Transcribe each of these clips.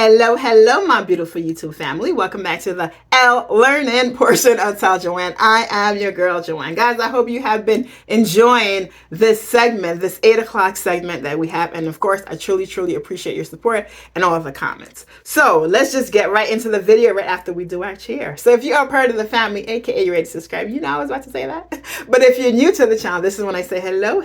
Hello, my beautiful YouTube family. Welcome back to the L Learning portion of T.E.L.L. Joanne. I am your girl, Joanne. Guys, I hope you have been enjoying this segment, this 8 o'clock segment that we have. And of course, I truly appreciate your support and all of the comments. So let's just get right into the video right after we do our cheer. So if you are part of the family, aka you're ready to subscribe, you know I was about to say that. But if you're new to the channel, this is when I say hello.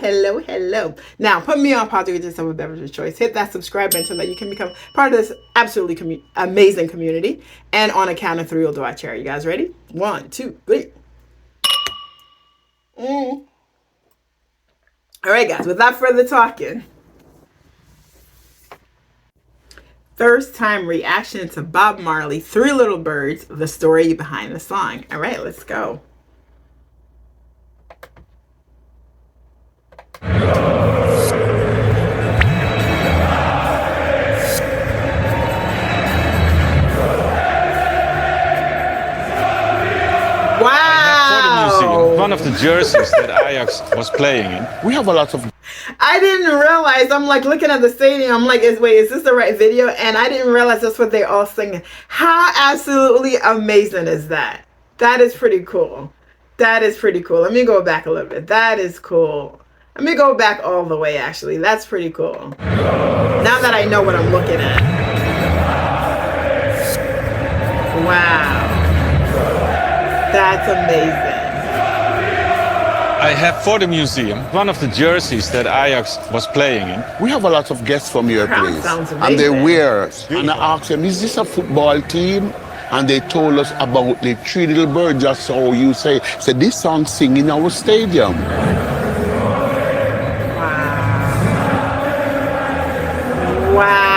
Now, put me on pause to get yourself a beverage of choice. Hit that subscribe button so that you can become part of this absolutely amazing community. And on a count of 3, we'll do our chair. You guys ready? 1, 2, 3. All right, guys, without further talking, first time reaction to Bob Marley, 3 Little Birds, the story behind the song. All right, let's go. One of the jerseys that Ajax was playing in. We have a lot of... I didn't realize, I'm like looking at the stadium, I'm like, wait, is this the right video? And I didn't realize that's what they're all singing. How absolutely amazing is that? That is pretty cool. That is pretty cool. Let me go back a little bit. That is cool. Let me go back all the way, actually. That's pretty cool. Now that I know what I'm looking at. Wow. That's amazing. I have for the museum one of the jerseys that Ajax was playing in. We have a lot of guests from your place, and they wear it. And I asked them, is this a football team? And they told us about the 3 Little Birds, just how you say. So this song sing in our stadium. Wow.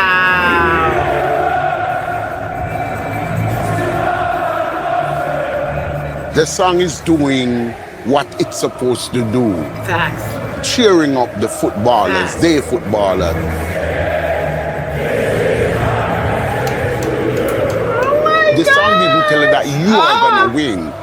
The song is doing what it's supposed to do. Facts. Cheering up the footballers, they footballers. Oh the song didn't tell you that you are gonna win.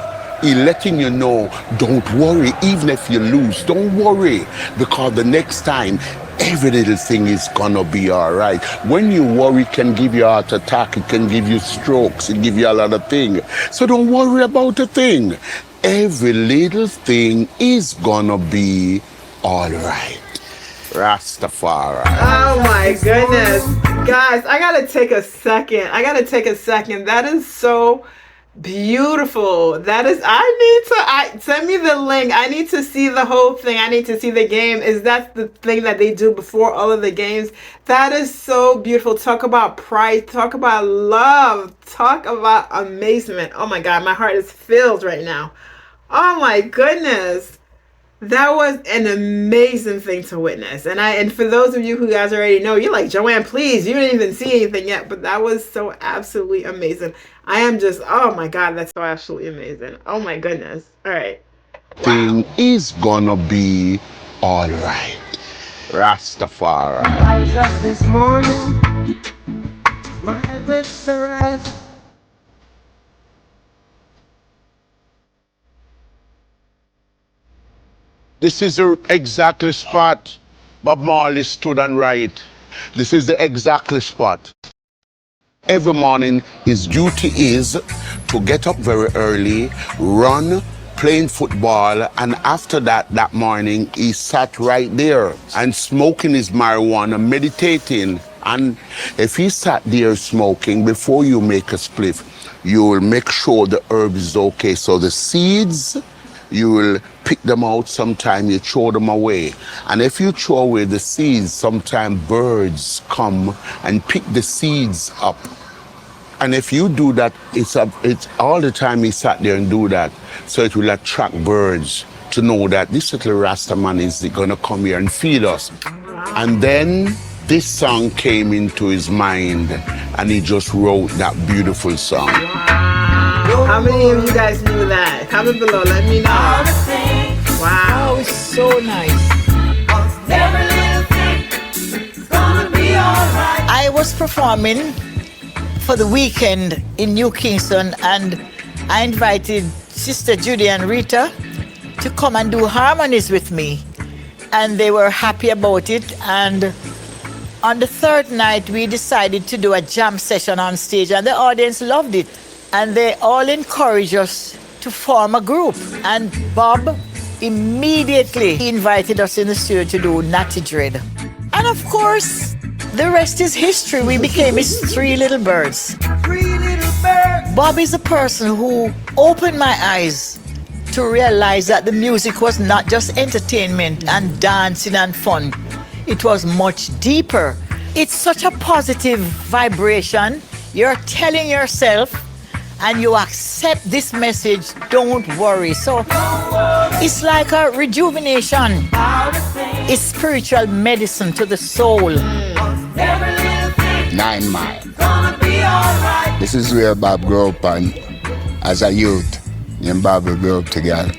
He's letting you know, don't worry, even if you lose, don't worry, because the next time, every little thing is gonna be all right. When you worry, it can give you a heart attack, it can give you strokes, it give you a lot of things. So don't worry about a thing. Every little thing is gonna be all right. Rastafari. Oh my goodness. Guys, I gotta take a second. That is so beautiful. That is, send me the link. I need to see the whole thing. I need to see the game. Is that the thing that they do before all of the games? That is so beautiful. Talk about pride. Talk about love. Talk about amazement. Oh my God, my heart is filled right now. Oh my goodness. That was an amazing thing to witness. And for those of you who guys already know, you're like, Joanne, please, you didn't even see anything yet. But that was so absolutely amazing. I am just, oh my God, that's so absolutely amazing. Oh my goodness. All right. Thing is gonna be all right. Rastafari. I was up this morning, my lips are red. This is the exactly spot Bob Marley stood and write. This is the exactly spot. Every morning, his duty is to get up very early, run, playing football, and after that morning, he sat right there and smoking his marijuana, meditating. And if he sat there smoking, before you make a spliff, you will make sure the herb is okay. So the seeds, you will pick them out, sometime you throw them away. And if you throw away the seeds, sometimes birds come and pick the seeds up. And if you do that, it's all the time he sat there and do that. So it will attract birds to know that this little Rasta man is gonna come here and feed us. And then this song came into his mind and he just wrote that beautiful song. How many of you guys knew that? Comment below, let me know. Wow, it's so nice. I was performing for the weekend in New Kingston, and I invited Sister Judy and Rita to come and do harmonies with me. And they were happy about it, and On the third night, we decided to do a jam session on stage, and the audience loved it. And they all encouraged us to form a group. And Bob immediately invited us in the studio to do Natty Dread. And of course, the rest is history. We became his three little birds. Bob is a person who opened my eyes to realize that the music was not just entertainment and dancing and fun. It was much deeper. It's such a positive vibration. You're telling yourself and you accept this message, don't worry. So it's like a rejuvenation. It's spiritual medicine to the soul. 9 Mile. This is where Bob grew up, and as a youth, me and Bob grew up together.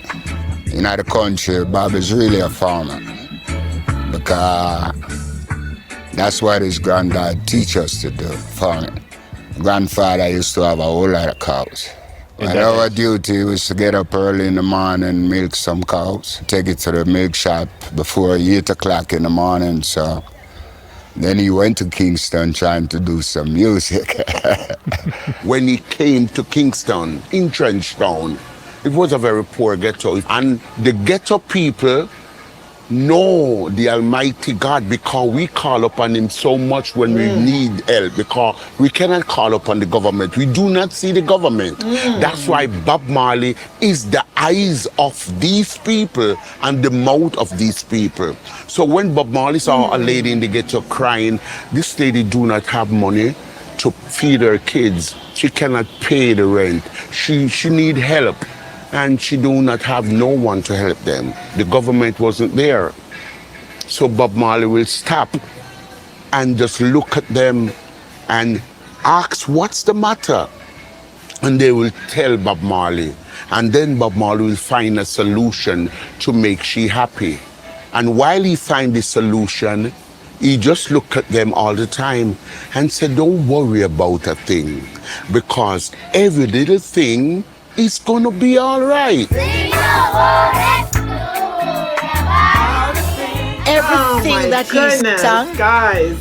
In the country, Bob is really a farmer because that's what his granddad teach us to do, farming. Grandfather used to have a whole lot of cows. And our duty was to get up early in the morning, milk some cows, take it to the milk shop before 8 o'clock in the morning. So then he went to Kingston trying to do some music. When he came to Kingston, in Trenchtown, it was a very poor ghetto. And the ghetto people know the Almighty God because we call upon him so much when we need help, because we cannot call upon the government. We do not see the government. That's why Bob Marley is the eyes of these people and the mouth of these people. So when Bob Marley saw a lady in the ghetto crying, this lady do not have money to feed her kids. She cannot pay the rent. She need help. And she do not have no one to help them. The government wasn't there. So Bob Marley will stop and just look at them and ask, what's the matter? And they will tell Bob Marley. And then Bob Marley will find a solution to make she happy. And while he find the solution, he just look at them all the time and said, don't worry about a thing, because every little thing is gonna be all right. Everything that he's sung, guys.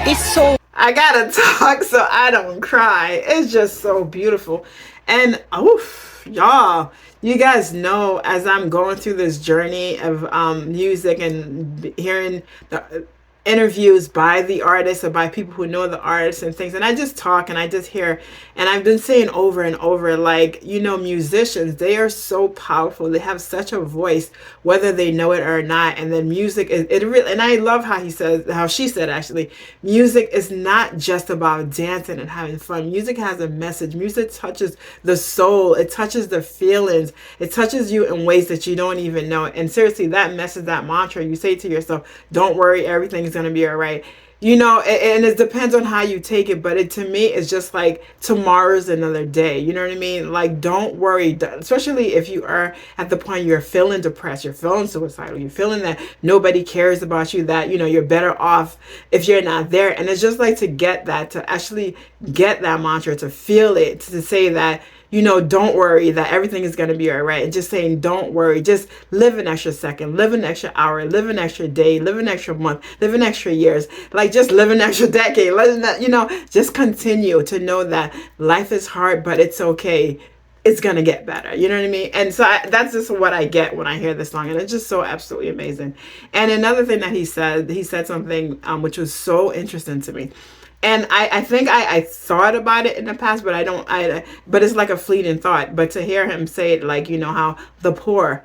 it's so I gotta talk so I don't cry. It's just so beautiful. And oof, y'all, you guys know, as I'm going through this journey of music and hearing the interviews by the artists or by people who know the artists and things, and I just talk and I just hear, and I've been saying over and over, like, you know, musicians, they are so powerful. They have such a voice, whether they know it or not. And then music is it really, and I love how she said actually, music is not just about dancing and having fun. Music has a message. Music touches the soul. It touches the feelings. It touches you in ways that you don't even know. And seriously, that message, that mantra, you say to yourself, don't worry, everything's gonna be all right. You know, and it depends on how you take it, but to me, it's just like tomorrow's another day. You know what I mean? Like, don't worry, especially if you are at the point you're feeling depressed, you're feeling suicidal, you're feeling that nobody cares about you, that, you know, you're better off if you're not there. And it's just like to get that, to actually get that mantra, to feel it, to say that, you know, don't worry, that everything is going to be all right. And just saying, don't worry, just live an extra second, live an extra hour, live an extra day, live an extra month, live an extra years, like just live an extra decade. You know, just continue to know that life is hard, but it's okay. It's going to get better. You know what I mean? And so that's just what I get when I hear this song. And it's just so absolutely amazing. And another thing that he said something which was so interesting to me. And I think I thought about it in the past, but but it's like a fleeting thought. But to hear him say it, like, you know, how the poor,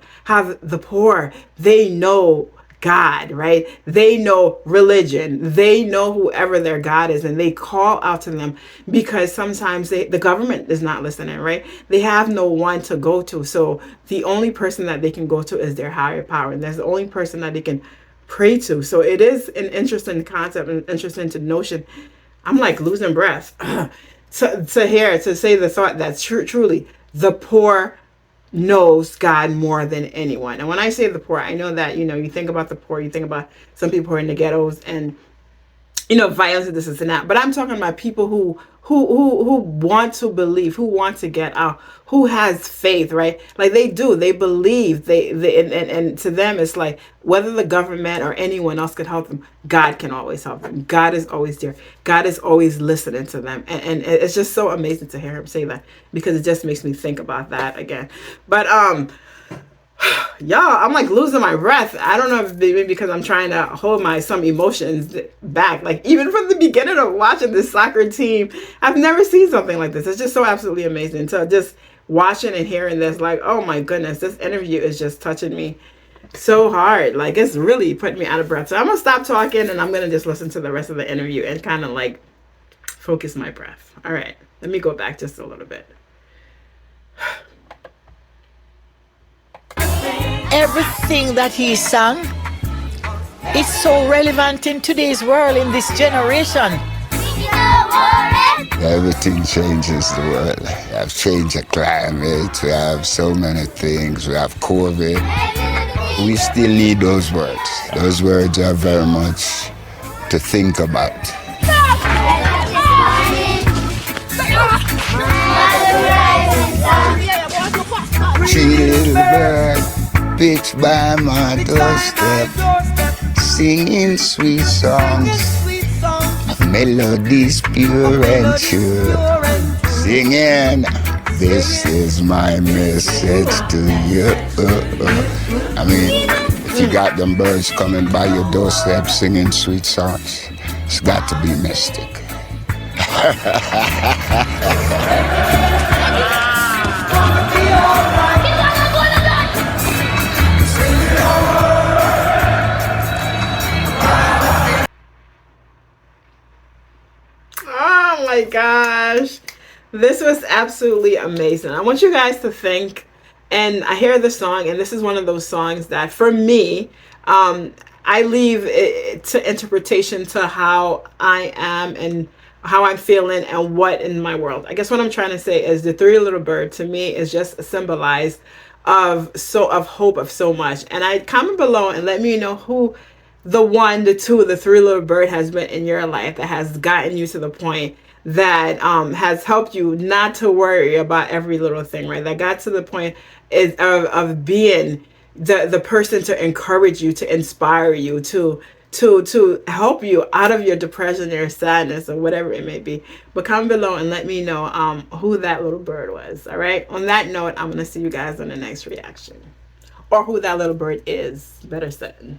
they know God, right? They know religion. They know whoever their God is, and they call out to them because sometimes the government is not listening, right? They have no one to go to. So the only person that they can go to is their higher power. And that's the only person that they can pray to. So it is an interesting concept, an interesting notion. I'm like losing breath to say the thought that truly the poor knows God more than anyone. And when I say the poor, I know that, you know, you think about the poor, you think about some people who are in the ghettos, and violence and this and that. But I'm talking about people who want to believe, who want to get out, who has faith, right? Like they do, they believe. They and to them, it's like whether the government or anyone else could help them, God can always help them. God is always there. God is always listening to them, and it's just so amazing to hear him say that, because it just makes me think about that again. But y'all, I'm like losing my breath. I don't know if maybe because I'm trying to hold some emotions back. Like even from the beginning of watching this soccer team, I've never seen something like this. It's just so absolutely amazing. So just watching and hearing this, like, oh my goodness, this interview is just touching me so hard. Like it's really putting me out of breath. So I'm gonna stop talking and I'm gonna just listen to the rest of the interview and kind of like focus my breath. All right, let me go back just a little bit. Everything that he sang, it's so relevant in today's world, in this generation. Everything changes the world. We have changed the climate, we have so many things, we have COVID. We still need those words. Those words are very much to think about. Three little birds pitch by my doorstep, singing sweet songs, melodies pure and true, singing, this is my message to you. I mean, if you got them birds coming by your doorstep singing sweet songs, it's got to be mystic. Oh my gosh, this was absolutely amazing. I want you guys to think, and I hear the song, and this is one of those songs that for me, I leave it to interpretation to how I am and how I'm feeling and what in my world. I guess what I'm trying to say is the three little bird to me is just a symbolize of hope of so much. And I comment below and let me know who the one, the two, the three little bird has been in your life that has gotten you to the point that has helped you not to worry about every little thing, right? That got to the point is of being the person to encourage you, to inspire you, to help you out of your depression, your sadness, or whatever it may be. But comment below and let me know who that little bird was. All right. On that note, I'm gonna see you guys on the next reaction, or who that little bird is. Better said.